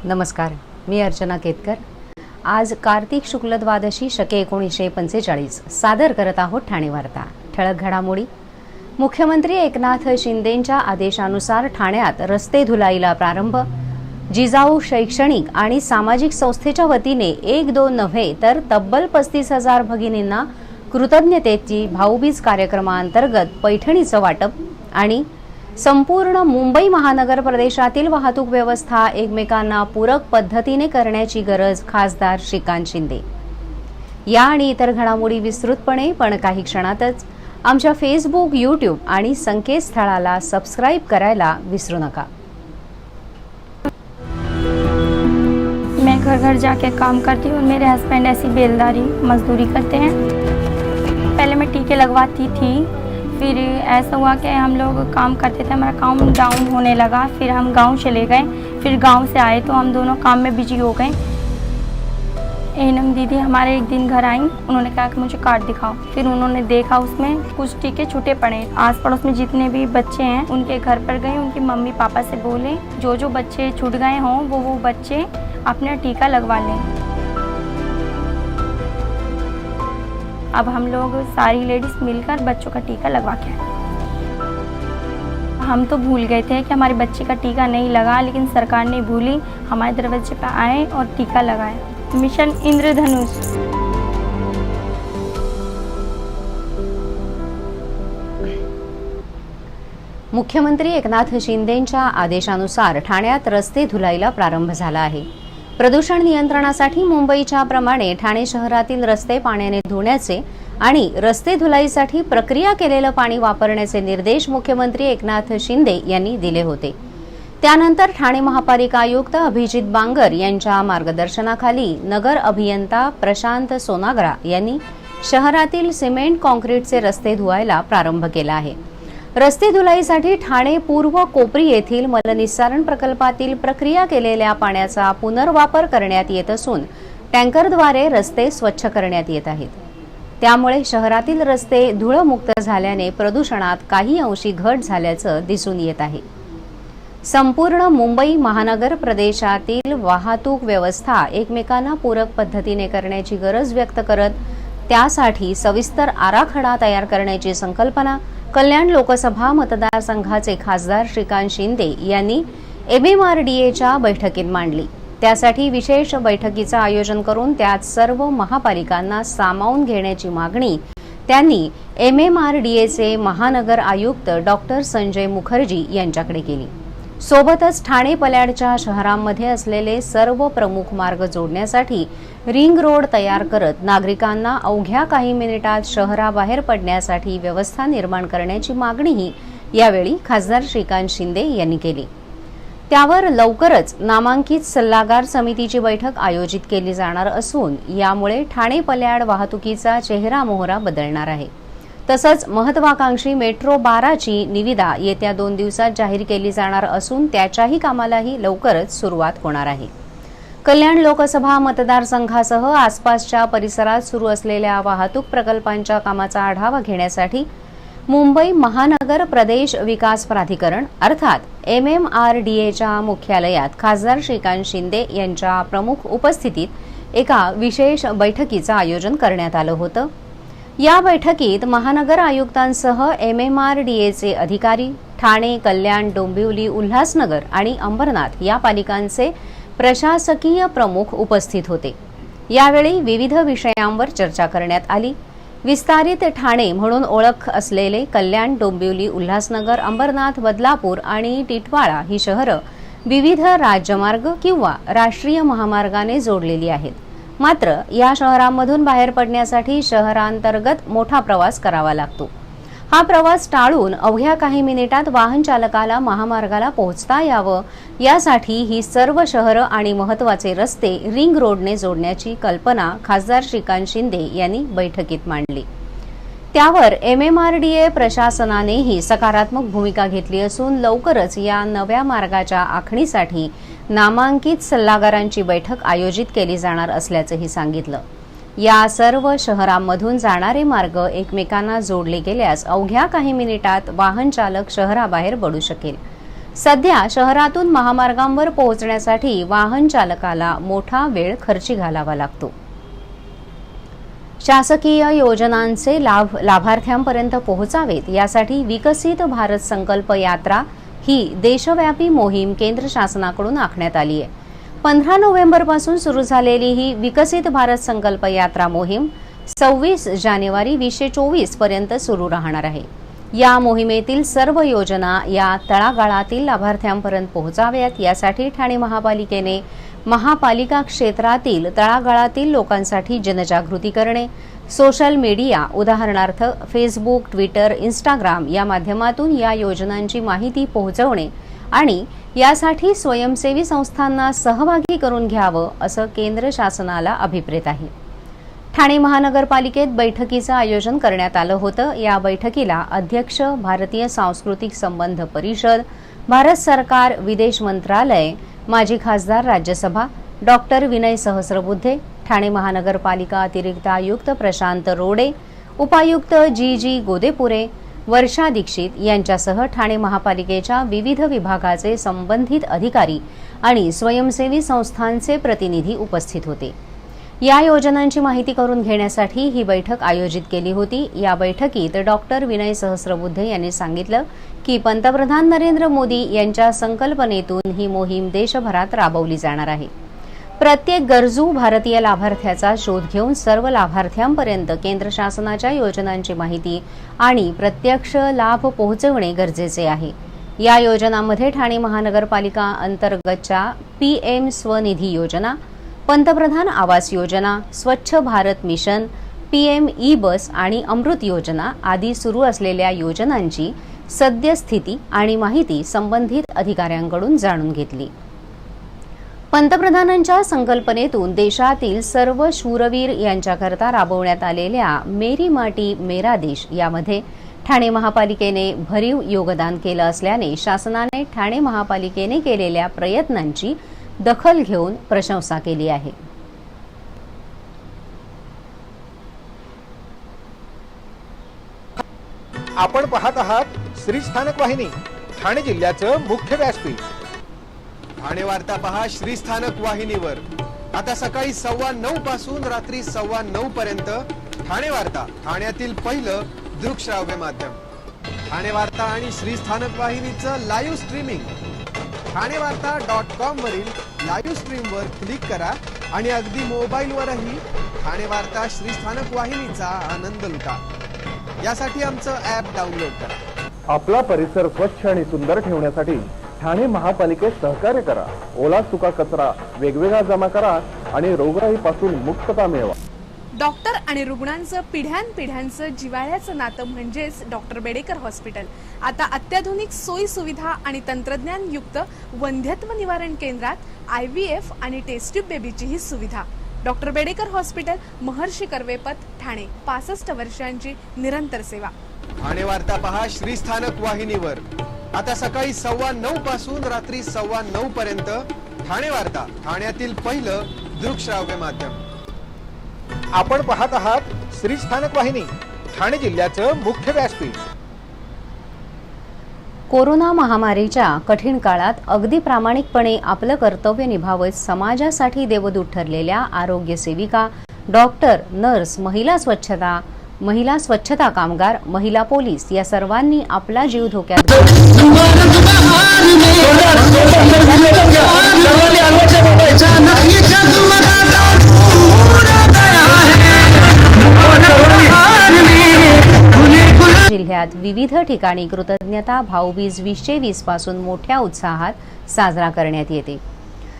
नमस्कार, मी अर्चना केतकर। आज कार्तिक शुक्ल द्वादशी शके 1945 सादर करत आहोत ठाणे वार्ता। ठळक घडामोडी। मुख्यमंत्री एकनाथ शिंदेंच्या आदेशानुसार ठाण्यात रस्ते धुलाईला प्रारंभ। जिजाऊ शैक्षणिक आणि सामाजिक संस्थेच्या वतीने 1-2 नव्हे तर तब्बल 35,000 भगिनींना कृतज्ञतेची भाऊबीज कार्यक्रमांतर्गत पैठणीचं वाटप। आणि संपूर्ण मुंबई महानगर प्रदेशातील वाहतूक व्यवस्था एकमेकांना पूरक पद्धतीने करण्याची गरज खासदार श्रीकांत शिंदे। या आणि इतर घडामोडी विस्तृतपणे पण काही क्षणातच आमच्या फेसबुक, यूट्यूब आणि संकेतस्थळाला सबस्क्राइब करायला विसरू नका। मैं घर घर जाके काम करती हूँ। मेरे हस्बैंड ऐसी बेलदारी मजदूरी करते हैं। पहले मैं टीके लगवाती थी, फिर ऐसा हुआ कि हम लोग काम करते थे, हमारा काम डाउन होने लगा। फिर हम गांव चले गए, फिर गांव से आए तो हम दोनों काम में बिजी हो गए। एनम दीदी हमारे एक दिन घर आई, उन्होंने कहा कि मुझे कार्ड दिखाओ। फिर उन्होंने देखा, उसमें कुछ टीके छूटे पड़े। आस पड़ोस में जितने भी बच्चे हैं उनके घर पर गए, उनकी मम्मी पापा से बोले जो जो बच्चे छूट गए हों वो बच्चे अपना टीका लगवा लें। अब हम लोग सारी लेडीज मिलकर बच्चों का टीका लगवा के आए। हम तो भूल गए थे कि हमारे बच्चे का टीका नहीं लगा, लेकिन सरकार ने भूली, हमारे दरवाजे पर आए और टीका लगाए। मिशन इंद्रधनुष। मुख्यमंत्री एकनाथ शिंदेंच्या आदेशानुसार ठाण्यात रस्ते धुलाईला प्रारंभ झाला आहे। प्रदूषण नियंत्रणासाठी मुंबईच्या प्रमाणे ठाणे शहरातील रस्ते पाण्याने धुण्याचे आणि रस्ते धुलाईसाठी प्रक्रिया केलेलं पाणी वापरण्याचे निर्देश मुख्यमंत्री एकनाथ शिंदे यांनी दिले होते। त्यानंतर ठाणे महापालिका आयुक्त अभिजित बांगर यांच्या मार्गदर्शनाखाली नगर अभियंता प्रशांत सोनाग्रा यांनी शहरातील सिमेंट कॉन्क्रीटचे रस्ते धुवायला प्रारंभ केला आहे। रस्ते धुलाईसाठी ठाणे पूर्व कोपरी येथील मलनिस्सारण प्रकल्पातील प्रक्रिया केलेल्या पाण्याचा पुनर्वापर करण्यात येत असून टँकरद्वारे रस्ते स्वच्छ करण्यात येत आहेत। त्यामुळे शहरातील रस्ते धूळमुक्त झाल्याने प्रदूषणात काही अंशी घट झाल्याचं दिसून येत आहे। संपूर्ण मुंबई महानगर प्रदेशातील वाहतूक व्यवस्था एकमेकांना पूरक पद्धतीने करण्याची गरज व्यक्त करत त्यासाठी सविस्तर आराखडा तयार करण्याची संकल्पना कल्याण लोकसभा मतदारसंघाचे खासदार श्रीकांत शिंदे यांनी MMRDAच्या बैठकीत मांडली। त्यासाठी विशेष बैठकीचं आयोजन करून त्यात सर्व महापालिकांना सामावून घेण्याची मागणी त्यांनी MMRDAचे महानगर आयुक्त डॉक्टर संजय मुखर्जी यांच्याकडे केली। सोबतच ठाणे पल्याडच्या शहरांमध्ये असलेले सर्व प्रमुख मार्ग जोडण्यासाठी रिंग रोड तयार करत नागरिकांना अवघ्या काही मिनिटात शहराबाहेर पडण्यासाठी व्यवस्था निर्माण करण्याची मागणीही यावेळी खासदार श्रीकांत शिंदे यांनी केली। त्यावर लवकरच नामांकित सल्लागार समितीची बैठक आयोजित केली जाणार असून यामुळे ठाणे पल्याड वाहतुकीचा चेहरा मोहरा बदलणार आहे। तसंच महत्वाकांक्षी मेट्रो 12ची निविदा येत्या 2 दिवसात जाहीर केली जाणार असून त्याच्याही कामालाही लवकरच सुरुवात होणार आहे। कल्याण लोकसभा मतदारसंघासह आसपासच्या परिसरात सुरू असलेल्या वाहतूक प्रकल्पांच्या कामाचा आढावा घेण्यासाठी मुंबई महानगर प्रदेश विकास प्राधिकरण अर्थात MMRDAच्या मुख्यालयात खासदार श्रीकांत शिंदे यांच्या प्रमुख उपस्थितीत एका विशेष बैठकीचं आयोजन करण्यात आलं होतं। या बैठकीत महानगर आयुक्तांसह MMRDAचे अधिकारी, ठाणे, कल्याण, डोंबिवली, उल्हासनगर आणि अंबरनाथ या पालिकांचे प्रशासकीय प्रमुख उपस्थित होते। यावेळी विविध विषयांवर चर्चा करण्यात आली। विस्तारित ठाणे म्हणून ओळख असलेले कल्याण, डोंबिवली, उल्हासनगर, अंबरनाथ, बदलापूर आणि टिटवाळा ही शहरं विविध राज्यमार्ग किंवा राष्ट्रीय महामार्गाने जोडलेली आहेत। मात्र या शहरांमधून बाहेर पडण्यासाठी शहरांतर्गत मोठा प्रवास करावा लागतो। हा प्रवास टाळून अवघ्या काही मिनिटात वाहन चालकाला महामार्गाला पोहोचता यावं यासाठी ही सर्व शहरं आणि महत्त्वाचे रस्ते रिंग रोडने जोडण्याची कल्पना खासदार श्रीकांत शिंदे यांनी बैठकीत मांडली। त्यावर MMRDA प्रशासनानेही सकारात्मक भूमिका घेतली असून लवकरच या नव्या मार्गाच्या आखणीसाठी नामांकित सल्लागारांची बैठक आयोजित केली जाणार असल्याचंही सांगितलं। या सर्व शहरांमधून जाणारे मार्ग एकमेकांना जोडले गेल्यास अवघ्या काही मिनिटात वाहन चालक शहराबाहेर पडू शकेल। सध्या शहरातून महामार्गांवर पोहोचण्यासाठी वाहन चालकाला मोठा वेळ खर्ची घालावा लागतो। शासकीय योजनांचे लाभ लाभार्थ्यांपर्यंत पोहोचावेत यासाठी विकसित भारत संकल्प यात्रा ही देशव्यापी मोहीम केंद्र शासनाकडून आखण्यात आली आहे। 15 नोव्हेंबरपासून सुरू झालेली ही विकसित भारत संकल्प यात्रा मोहीम 26 जानेवारी 2024 पर्यंत सुरू राहणार आहे। या मोहिमेतील सर्व योजना या तळागाळातील लाभार्थ्यांपर्यंत पोहोचाव्यात यासाठी ठाणे महापालिकेने महापालिका क्षेत्रातील तळागाळातील लोकांसाठी जनजागृती करणे, सोशल मीडिया उदाहरणार्थ फेसबुक, ट्विटर, इंस्टाग्राम या माध्यमातून या योजनांची माहिती पोहोचवणे आणि यासाठी स्वयंसेवी संस्थांना सहभागी करून घ्यावं असं केंद्र शासनाला अभिप्रेत आहे। ठाणे महानगरपालिकेत बैठकीचं आयोजन करण्यात आलं होतं। या बैठकीला अध्यक्ष भारतीय सांस्कृतिक संबंध परिषद, भारत सरकार विदेश मंत्रालय, माजी खासदार राज्यसभा डॉक्टर विनय सहस्रबुद्धे, ठाणे महानगरपालिका अतिरिक्त आयुक्त प्रशांत रोडे, उपायुक्त जी गोदेपुरे, वर्षा दीक्षित यांच्यासह ठाणे महापालिकेच्या विविध विभागाचे संबंधित अधिकारी आणि स्वयंसेवी संस्थांचे प्रतिनिधी उपस्थित होते। या योजनांची माहिती करून घेण्यासाठी ही बैठक आयोजित केली होती। या बैठकीत डॉक्टर विनय सहस्रबुद्धे यांनी सांगितलं की पंतप्रधान नरेंद्र मोदी यांच्या संकल्पनेतून ही मोहीम देशभरात राबवली जाणार आहे। प्रत्येक गरजू भारतीय लाभार्थ्याचा शोध घेऊन सर्व लाभार्थ्यांपर्यंत केंद्र शासनाच्या योजनांची माहिती आणि प्रत्यक्ष लाभ पोहोचवणे गरजेचे आहे। या योजनांमध्ये ठाणे महानगरपालिका अंतर्गतच्या PM स्वनिधी योजना, पंतप्रधान आवास योजना, स्वच्छ भारत मिशन, PM ई-बस आणि अमृत योजना आदी सुरू असलेल्या योजनांची सद्यस्थिती आणि माहिती संबंधित अधिकाऱ्यांकडून जाणून घेतली। पंतप्रधानांच्या संकल्पनेतून देशातील सर्व शूरवीर यांच्याकरता राबवण्यात आलेल्या मेरी माटी मेरा देश यामध्ये ठाणे महापालिकेने भरीव योगदान केलं असल्याने शासनाने ठाणे महापालिकेने केलेल्या प्रयत्नांची दखल घेऊन प्रशंसा केली आहे। आपण पाहत आहात श्री स्थानक वाहिनी, ठाणे जिल्ह्याचं मुख्य व्यासपीठ। ठाणे वार्ता पहा श्री स्थानक वाहिनीवर। आता सकाळी 9:15 पासून रात्री 9:15 पर्यंत ठाणे वार्ता, ठाण्यातील पहिलं दृकश्राव्य माध्यम। ठाणे वार्ता आणि श्री स्थानक वाहिनीचं लाईव्ह स्ट्रीमिंग ठाणेवार्ता.com वरील लाईव्ह स्ट्रीमवर क्लिक करा आणि अगदी मोबाईलवरही ठाणे वार्ता श्री स्थानक वाहिनीचा आनंद लुटा। यासाठी आमचं ॲप डाउनलोड करा। आपला परिसर स्वच्छ आणि सुंदर ठेवण्यासाठी ठाणे महापालिकेत सहकार्य करा। ओला सुका कचरा वेगवेगळा जमा करा आणि रोगराईपासून मुक्तता मिळवा। डॉक्टर आणि रुग्णांचं पिढ्यानपिढ्यांचं जिव्हाळ्याचं नातं म्हणजेच डॉक्टर बेडेकर हॉस्पिटल। आता अत्याधुनिक सोयी सुविधा आणि तंत्रज्ञान युक्त वंध्यत्व निवारण केंद्रात IVF आणि टेस्ट ट्यूब बेबीची ही सुविधा। डॉक्टर बेडेकर हॉस्पिटल, महर्षी कर्वेपथ, ठाणे। 65 वर्षांची निरंतर सेवा। ठाणे वार्ता पहा श्री स्थानक वाहिनीवर। आता सकाळी 9:15 पासून रात्री 9:15 पर्यंत ठाणे वार्ता, ठाण्यातील पहिलं दृकश्राव्य माध्यम। आपण पाहत आहात श्री स्थानक वाहिनी, ठाणे जिल्ह्याचं मुख्य व्यासपीठ। कोरोना महामारीच्या कठीण काळात अगदी प्रामाणिकपणे आपलं कर्तव्य निभावत समाजासाठी देवदूत ठरलेल्या आरोग्य सेविका, डॉक्टर, नर्स, महिला स्वच्छता कामगार, महिला पोलीस या सर्वांनी आपला जीव धोक्यात जिल्ह्यात विविध ठिकाणी कृतज्ञता भाऊबीज 2020 पासून मोठ्या उत्साहात साजरा करण्यात येते।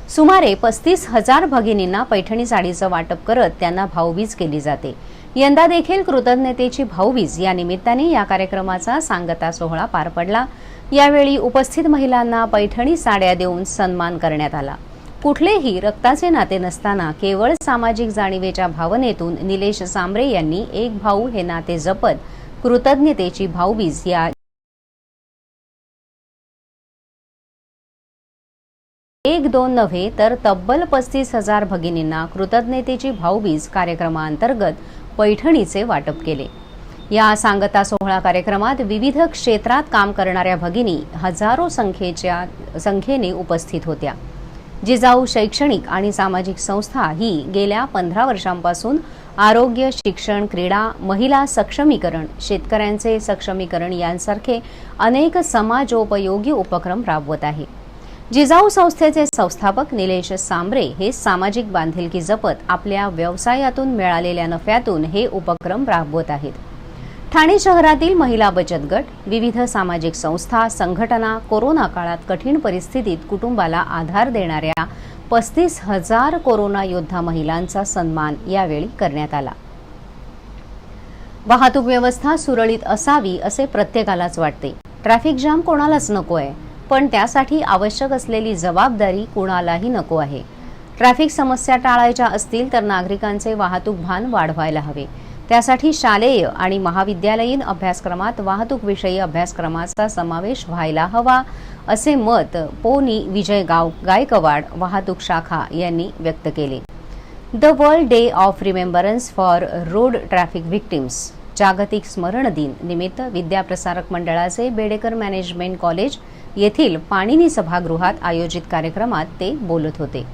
सुमारे 35,000 भगिनींना पैठणी साडीचं वाटप करत त्यांना भाऊबीज केली जाते। यंदा देखील कृतज्ञतेची भाऊबीज या निमित्ताने या कार्यक्रमाचा सांगता सोहळा पार पडला। यावेळी उपस्थित महिलांना पैठणी साड्या देऊन सन्मान करण्यात आला। कुठलेही रक्ताचे नाते नसताना केवळ सामाजिक जाणीवेच्या भावनेतून निलेश सांबरे यांनी एक भाऊ हे नाते जपत कृतज्ञतेची भाऊबीज या 1-2 नव्हे तर तब्बल 35,000 भगिनींना कृतज्ञतेची भाऊबीज कार्यक्रमाअंतर्गत पैठणीचे वाटप केले। या सांगता सोहळा कार्यक्रमात विविध क्षेत्रात काम करणाऱ्या भगिनी हजारो संख्येने उपस्थित होत्या। जिजाऊ शैक्षणिक आणि सामाजिक संस्था ही गेल्या 15 वर्षांपासून आरोग्य, शिक्षण, क्रीडा, महिला सक्षमीकरण, शेतकऱ्यांचे सक्षमीकरण यांसारखे अनेक समाजोपयोगी उपक्रम राबवत आहे। जिजाऊ संस्थेचे संस्थापक निलेश सांबरे हे सामाजिक बांधिलकी जपत आपल्या व्यवसायातून मिळालेल्या नफ्यातून हे उपक्रम राबवत आहेत। ठाणे शहरातील महिला बचत गट, विविध सामाजिक संस्था, संघटना कोरोना काळात कठीण परिस्थितीत कुटुंबाला आधार देणाऱ्या 35,000 कोरोना योद्धा महिलांचा सन्मान यावेळी करण्यात आला। वाहतूक व्यवस्था सुरळीत असावी असे प्रत्येकालाच वाटते। ट्रॅफिक जाम कोणालाच नको आहे, पण त्यासाठी आवश्यक असलेली जबाबदारी कुणालाही नको आहे। ट्रॅफिक समस्या टाळायच्या असतील तर नागरिकांचे वाहतूक भान वाढवायला हवे। त्यासाठी शालेय आणि महाविद्यालयीन अभ्यासक्रमात वाहतूक-विषयी अभ्यासक्रमाचा समावेश व्हायला हवा असे मत पोनी विजय गायकवाड वाहतूक शाखा यांनी व्यक्त केले। The world day of remembrance for road traffic victims जागतिक स्मरण दिन निमित्त विद्याप्रसारक मंडळाचे बेडेकर मॅनेजमेंट कॉलेज येथील पाणिनी सभागृहात आयोजित कार्यक्रमात ते बोलत होते।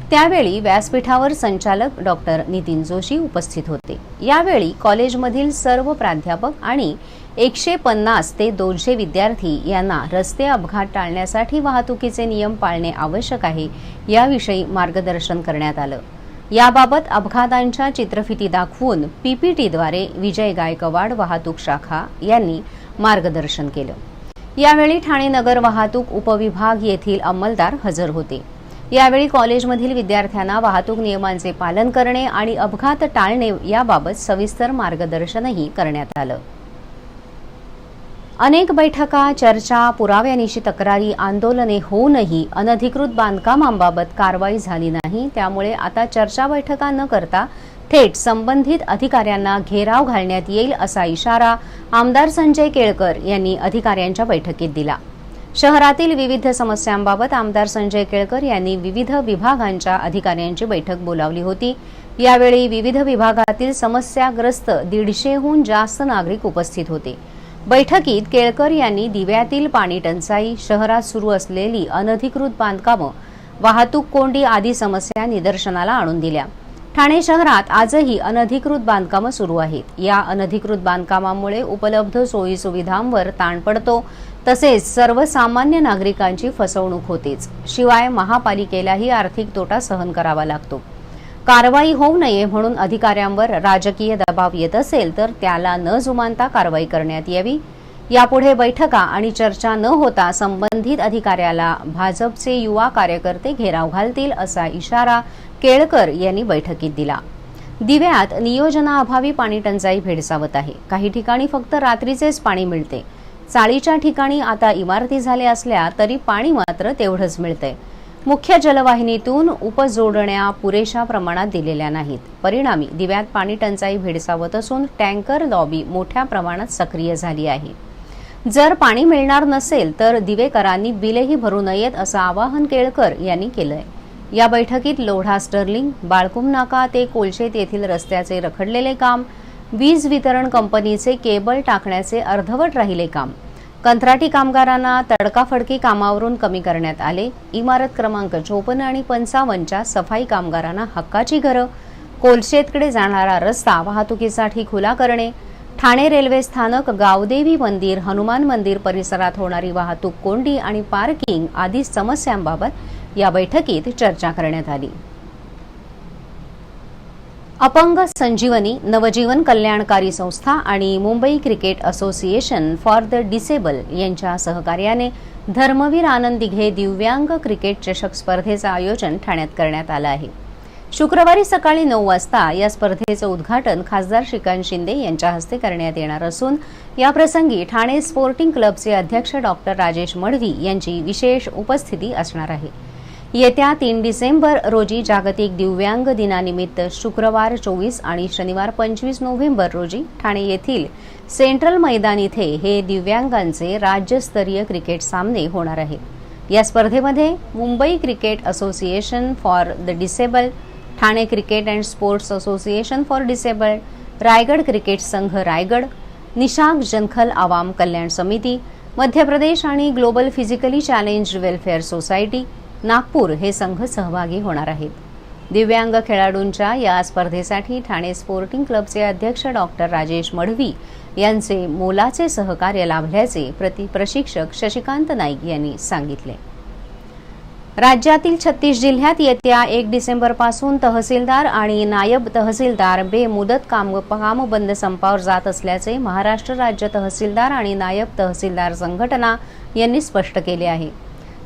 त्यावेळी व्यासपीठावर संचालक डॉक्टर नितीन जोशी उपस्थित होते। यावेळी कॉलेजमधील सर्व प्राध्यापक आणि 150 ते 200 विद्यार्थी यांना रस्ते अपघात टाळण्यासाठी वाहतुकीचे नियम पाळणे आवश्यक आहे याविषयी मार्गदर्शन करण्यात आलं। याबाबत अपघातांच्या चित्रफिती दाखवून पीपीटीद्वारे विजय गायकवाड वाहतूक शाखा यांनी मार्गदर्शन केलं। यावेळी ठाणे नगर वाहतूक उपविभाग येथील अंमलदार हजर होते। यावेळी कॉलेजमधील विद्यार्थ्यांना वाहतूक नियमांचे पालन करणे आणि अपघात टाळणे याबाबत सविस्तर मार्गदर्शनही करण्यात आलं। अनेक बैठका, चर्चा, पुराव्यानिशी तक्रारी, आंदोलने होऊनही अनधिकृत बांधकामांबाबत कारवाई झाली नाही। त्यामुळे आता चर्चा बैठका न करता थेट संबंधित अधिकाऱ्यांना घेराव घालण्यात येईल असा इशारा आमदार संजय केळकर यांनी अधिकाऱ्यांच्या बैठकीत दिला। शहरातील विविध समस्यांबाबत आमदार संजय केळकर यांनी विविध विभागांच्या अधिकाऱ्यांची बैठक बोलावली होती। यावेळी विविध विभागातील समस्याग्रस्त 150हून जास्त नागरिक उपस्थित होते। बैठकीत केळकर यांनी दिव्यातील पाणी टंचाई, शहरात सुरू असलेली अनधिकृत बांधकामं, वाहतूक कोंडी आदी समस्या निदर्शनाला आणून दिल्या। ठाणे शहरात आजही अनधिकृत बांधकामं सुरू आहेत। या अनधिकृत बांधकामांमुळे उपलब्ध सोयी सुविधांवर ताण पडतो, तसेच सर्वसामान्य नागरिकांची फसवणूक होतेच। शिवाय महापालिकेलाही आर्थिक तोटा सहन करावा लागतो। कारवाई होऊ नये म्हणून अधिकाऱ्यांवर राजकीय दबाव येत असेल तर त्याला न जुमानता कारवाई करण्यात यावी। यापुढे बैठका आणि चर्चा न होता संबंधित अधिकाऱ्याला भाजपचे युवा कार्यकर्ते घेराव घालतील असा इशारा केळकर यांनी बैठकीत दिला। दिव्यात नियोजनाअभावी पाणी टंचाई भेडसावत आहे। काही ठिकाणी फक्त रात्रीचेच पाणी मिळते। चाळीच्या ठिकाणी आता इमारती झाल्या असल्या तरी पाणी मात्र तेवढंच मिळतंय। मुख्य जलवाहिनीतून उपजोडण्या पुरेशा प्रमाणात दिलेल्या नाहीत। परिणामी दिव्यात पाणी टंचाई भेडसावत असून टँकर लॉबी मोठ्या प्रमाणात सक्रिय झाली आहे। जर पाणी मिळणार नसेल तर दिवेकरांनी बिलही भरू नयेत असं आवाहन केळकर यांनी केलंय। या बैठकीत लोढा स्टर्लिंग, बाळकुम नाका ते कोलशेत येथील रस्त्याचे रखडलेले काम, वीज वितरण कंपनीचे केबल टाकण्याचे अर्धवट राहिले काम, कंत्राटी कामगारांना तडकाफडकी कामावरून कमी करण्यात आले, इमारत क्रमांक 54 आणि 55च्या सफाई कामगारांना हक्काची घरं, कोलशेतकडे जाणारा रस्ता वाहतुकीसाठी खुला करणे, ठाणे रेल्वे स्थानक, गावदेवी मंदिर, हनुमान मंदिर परिसरात होणारी वाहतूक कोंडी आणि पार्किंग आदी समस्यांबाबत या बैठकीत चर्चा करण्यात आली। अपंग संजीवनी, नवजीवन कल्याणकारी संस्था आणि Mumbai cricket association for the disable यांच्या सहकार्याने धर्मवीर आनंद दिघे दिव्यांग क्रिकेट चषक स्पर्धेचं आयोजन ठाण्यात करण्यात आलं आहे। शुक्रवारी सकाळी 9 वाजता या स्पर्धेचं उद्घाटन खासदार श्रीकांत शिंदे यांच्या हस्ते करण्यात येणार असून याप्रसंगी ठाणे स्पोर्टिंग क्लबचे अध्यक्ष डॉक्टर राजेश मडवी यांची विशेष उपस्थिती असणार आहे। येत्या 3 डिसेंबर रोजी जागतिक दिव्यांग दिनानिमित्त शुक्रवार 24 आणि शनिवार 25 नोव्हेंबर रोजी ठाणे येथील सेंट्रल मैदान इथे हे दिव्यांगांचे राज्यस्तरीय क्रिकेट सामने होणार आहेत। या स्पर्धेमध्ये Mumbai cricket association for the disable, Thane cricket and sports association for disable, Raigad cricket संघ रायगड, निशांग जनखल आवाम कल्याण समिती, मध्य प्रदेश आणि global physically challenged welfare society, Nagpur हे संघ सहभागी होणार आहेत. दिव्यांग खेळाडूंच्या या स्पर्धेसाठी ठाणे स्पोर्टिंग क्लबचे अध्यक्ष डॉक्टर राजेश मढवी यांचे मोलाचे सहकार्य लाभल्याचे प्रशिक्षक शशिकांत नाईक यांनी सांगितले. राज्यातील 36 जिल्ह्यात येत्या 1 डिसेंबरपासून तहसीलदार आणि नायब तहसीलदार बेमुदत कामबंद संपावर जात असल्याचे महाराष्ट्र राज्य तहसीलदार आणि नायब तहसीलदार संघटना यांनी स्पष्ट केले आहे.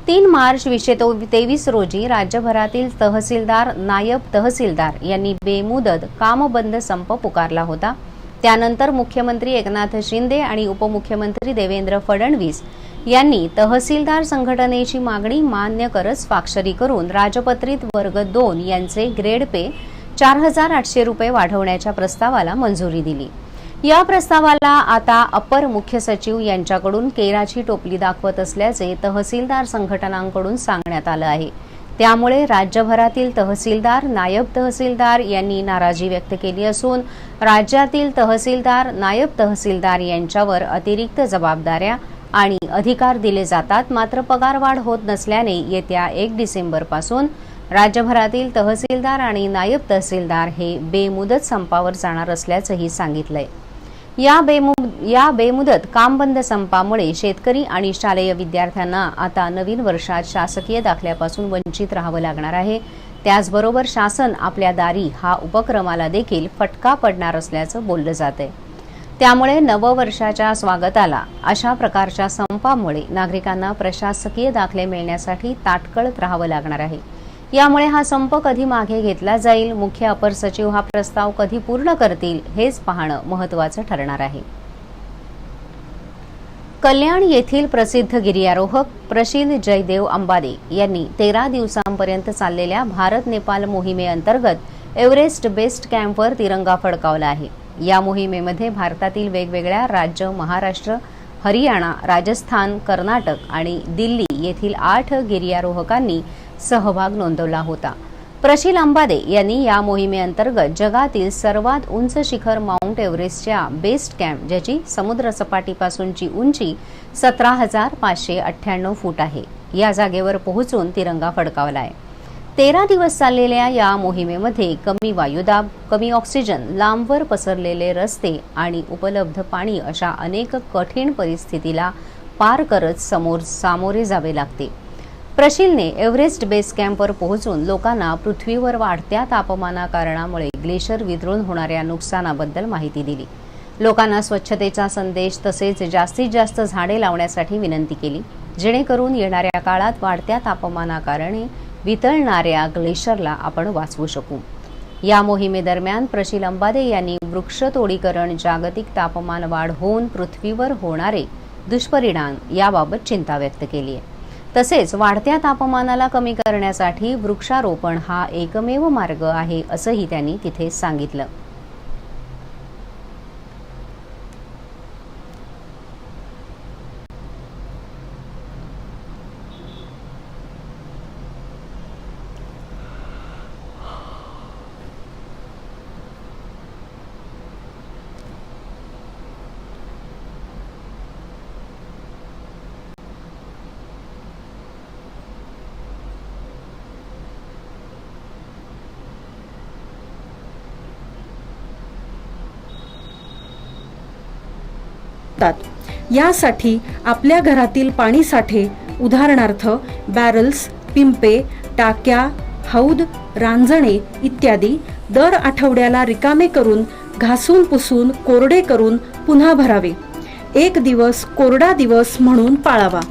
3 मार्च 2023 रोजी राज्यभरातील तहसीलदार, नायब तहसीलदार यांनी बेमुदत कामबंद संप पुकारला होता. त्यानंतर मुख्यमंत्री एकनाथ शिंदे आणि उपमुख्यमंत्री देवेंद्र फडणवीस यांनी तहसीलदार संघटनेची मागणी मान्य करत स्वाक्षरी करून राजपत्रित वर्ग 2 यांचे ग्रेड पे 4,800 रुपये वाढवण्याच्या प्रस्तावाला मंजुरी दिली. या प्रस्तावाला आता अपर मुख्य सचिव यांच्याकडून केराची टोपली दाखवत असल्याचे तहसीलदार संघटनांकडून सांगण्यात आलं आहे. त्यामुळे राज्यभरातील तहसीलदार, नायब तहसीलदार यांनी नाराजी व्यक्त केली असून राज्यातील तहसीलदार, नायब तहसीलदार यांच्यावर अतिरिक्त जबाबदाऱ्या आणि अधिकार दिले जातात. मात्र पगारवाढ होत नसल्याने येत्या 1 डिसेंबरपासून राज्यभरातील तहसीलदार आणि नायब तहसीलदार हे बेमुदत संपावर जाणार असल्याचंही सांगितलंय. या बेमुदत कामबंद संपामुळे शेतकरी आणि शालेय विद्यार्थ्यांना आता नवीन वर्षात शासकीय दाखल्यापासून वंचित राहावं लागणार आहे. त्याचबरोबर शासन आपल्या दारी हा उपक्रमाला देखील फटका पडणार असल्याचं बोललं जातंय. त्यामुळे नववर्षाच्या स्वागताला अशा प्रकारच्या संपामुळे नागरिकांना प्रशासकीय दाखले मिळण्यासाठी ताटकळत राहावं लागणार आहे. यामुळे हा संप कधी मागे घेतला जाईल, मुख्य अपर सचिव हा प्रस्ताव कधी पूर्ण करतील हेच पाहणं महत्त्वाचं ठरणार आहे. कल्याण येथील प्रसिद्ध गिर्यारोहक प्रशील जयदेव अंबादे यांनी 13 दिवसांपर्यंत चाललेल्या भारत नेपाळ मोहिमेअंतर्गत एव्हरेस्ट बेस कॅम्पवर तिरंगा फडकावला आहे. या मोहिमेमध्ये भारतातील वेगवेगळ्या राज्य, महाराष्ट्र, हरियाणा, राजस्थान, कर्नाटक आणि दिल्ली येथील 8 गिर्यारोहकांनी सहभाग नोंदवला होता. प्रशील अंबादे यांनी या मोहिमेअंतर्गत जगातील सर्वात उंच शिखर माउंट एव्हरेस्टच्या बेस कॅम्प, ज्याची समुद्र सपाटीपासूनची उंची 17,598 फूट आहे, या जागेवर पोहोचून तिरंगा फडकावला आहे. 13 दिवस चाललेल्या या मोहिमेमध्ये कमी वायुदाब, कमी ऑक्सिजन, लांबवर पसरलेले रस्ते आणि उपलब्ध पाणी अशा अनेक कठीण परिस्थितीला पार करत सामोरे जावे लागते. प्रशीलने एव्हरेस्ट बेस कॅम्पवर पोहोचून लोकांना पृथ्वीवर वाढत्या तापमानाकारणामुळे ग्लेशियर वितळून होणाऱ्या नुकसानाबद्दल माहिती दिली. लोकांना स्वच्छतेचा संदेश तसेच जास्तीत जास्त झाडे लावण्यासाठी विनंती केली, जेणेकरून येणाऱ्या काळात वाढत्या तापमानाकारणे वितळणाऱ्या ग्लेशियरला आपण वाचवू शकू. या मोहिमेदरम्यान प्रशील अंबादे यांनी वृक्षतोडीकरण, जागतिक तापमान वाढ होऊन पृथ्वीवर होणारे दुष्परिणाम याबाबत चिंता व्यक्त केली आहे. तसेच वाढत्या तापमानाला कमी करण्यासाठी वृक्षारोपण हा एकमेव मार्ग आहे असंही त्यांनी तिथे सांगितलं. यासाठी आपल्या घरातील पाणी साठे, उदाहरणार्थ बॅरल्स, पिंपे, टाक्या, हौद, रांजणे इत्यादी दर आठवड्याला रिकामे करून घासून पुसून कोरडे करून पुन्हा भरावे. 1 दिवस कोरडा दिवस म्हणून पाळावा.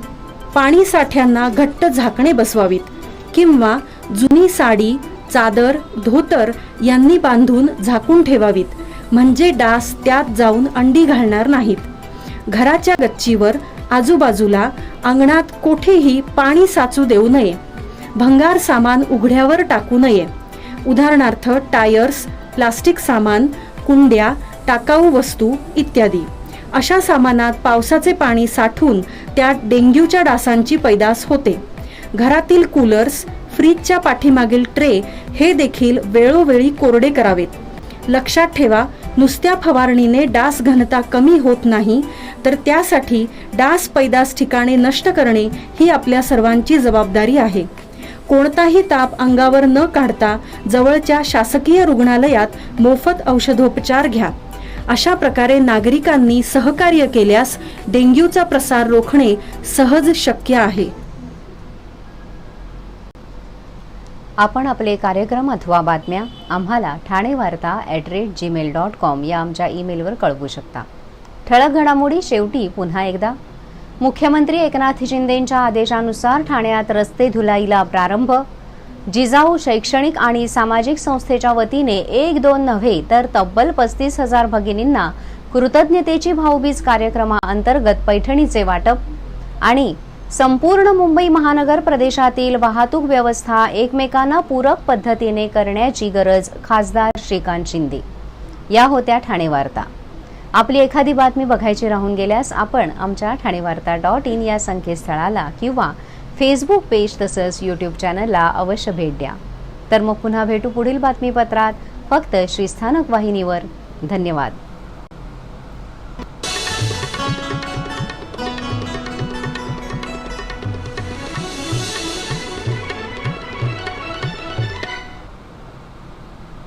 पाणी साठ्यांना घट्ट झाकणे बसवावीत किंवा जुनी साडी, चादर, धोतर यांनी बांधून झाकून ठेवावीत, म्हणजे डास त्यात जाऊन अंडी घालणार नाहीत. घराच्या गच्चीवर, आजूबाजूला, अंगणात कोठेही पाणी साचू देऊ नये. भंगार सामान उघड्यावर टाकू नये. उदाहरणार्थ टायर्स, प्लास्टिक सामान, कुंड्या, टाकाऊ वस्तू इत्यादी. अशा सामानात पावसाचे पाणी साठून त्यात डेंग्यूच्या डासांची पैदास होते. घरातील कूलर्स, फ्रीजच्या पाठीमागील ट्रे हे देखील वेळोवेळी कोरडे करावेत. लक्षात ठेवा, नुसत्या फवारणीने डास घनता कमी होत नाही, तर त्यासाठी डास पैदास ठिकाणे नष्ट करणे ही आपल्या सर्वांची जबाबदारी आहे. कोणताही ताप अंगावर न काढता जवळच्या शासकीय रुग्णालयात मोफत औषधोपचार घ्या. अशा प्रकारे नागरिकांनी सहकार्य केल्यास डेंग्यूचा प्रसार रोखणे सहज शक्य आहे. आपण आपले कार्यक्रम अथवा बातम्या आम्हाला ठाणेवार्ता@gmail.com या आमच्या ईमेलवर कळवू शकता. ठळक घडामोडी शेवटी पुन्हा एकदा. मुख्यमंत्री एकनाथ शिंदेंच्या आदेशानुसार ठाण्यात रस्ते धुलाईला प्रारंभ. जिजाऊ शैक्षणिक आणि सामाजिक संस्थेच्या वतीने 1-2 नव्हे तर तब्बल 35,000 भगिनींना कृतज्ञतेची भाऊबीज कार्यक्रमाअंतर्गत पैठणीचे वाटप. आणि संपूर्ण मुंबई महानगर प्रदेशातील वाहतूक व्यवस्था एकमेकांना पूरक पद्धतीने करण्याची गरज खासदार श्रीकांत शिंदे. या होत्या ठाणे वार्ता. आपली एखादी बातमी बघायची राहून गेल्यास आपण आमच्या ठाणेवार्ता.in या संकेतस्थळाला किंवा फेसबुक पेज तसंच यूट्यूब चॅनलला अवश्य भेट द्या. तर मग पुन्हा भेटू पुढील बातमीपत्रात फक्त श्रीस्थानक वाहिनीवर. धन्यवाद.